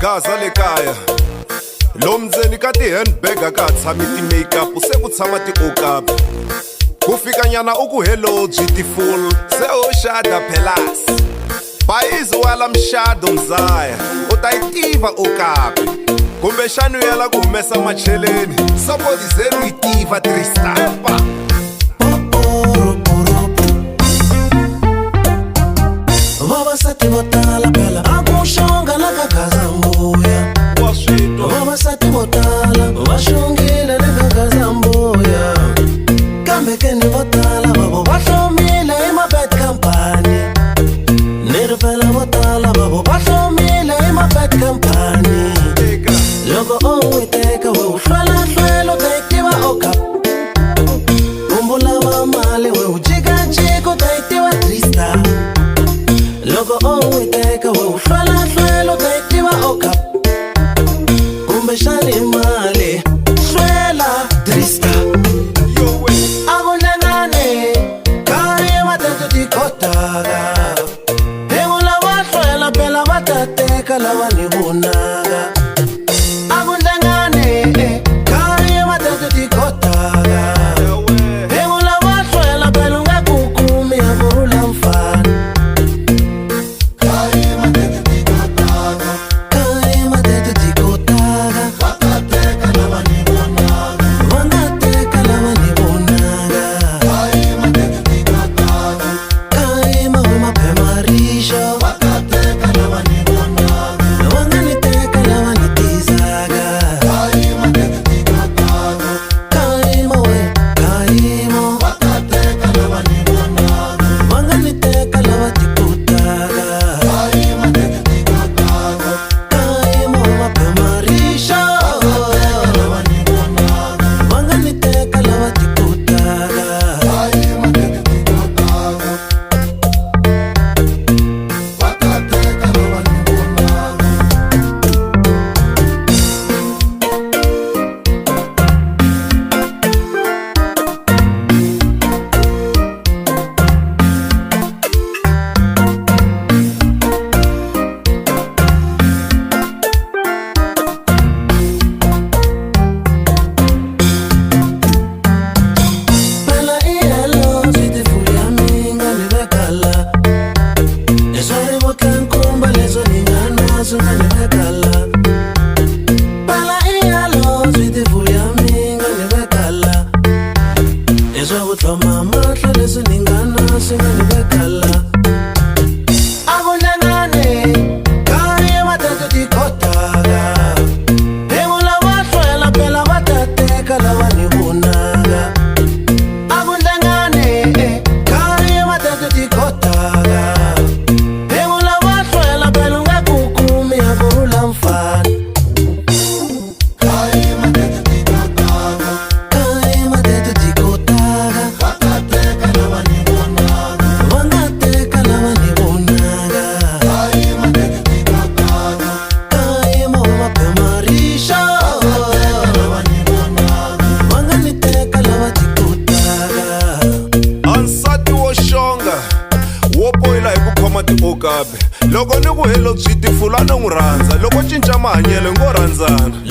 gaza le kaya lo mdzeni ka ti-handbag ka ha tshami ti-makeup se ku tshama ti-okap ku fika nyana u ku hello beautiful se u shada pelas bayizi wala mshado mzaya u ta yi tiva okapi kumbe xani u yela ku humesa macheleni somebody zenu yi tiva tristepa vavasati vo tala phela a ku xonga la ka gazambuya vavasati vo tala va xongile le ka gazambuya kambe ke ni vo tala vavo va hlomile hi mabad company ni ri phela vo tala vavo va hlomile hi mabad company loko u n'wi teka we u hlwelahlwela u ta yi tiva okap kumbulava mali we u jikajika u ta yi tiva trista loko u n'wi teka we u hlwelahlwela u ta yi tiva okap kumbe xani mali hlwela trista a ku hlangane kaya va ta tikotaka hi ku lava hlwela phela va ta teka lava ni vonaka a ku hlangane kaya va ta tikotaka hi ku lava hlwela phela u nga ku kumi ya kurhula mfana loko ni ku hello beautiful a no n'wi rhandza loko cinca mahanyelo ngo rhandzana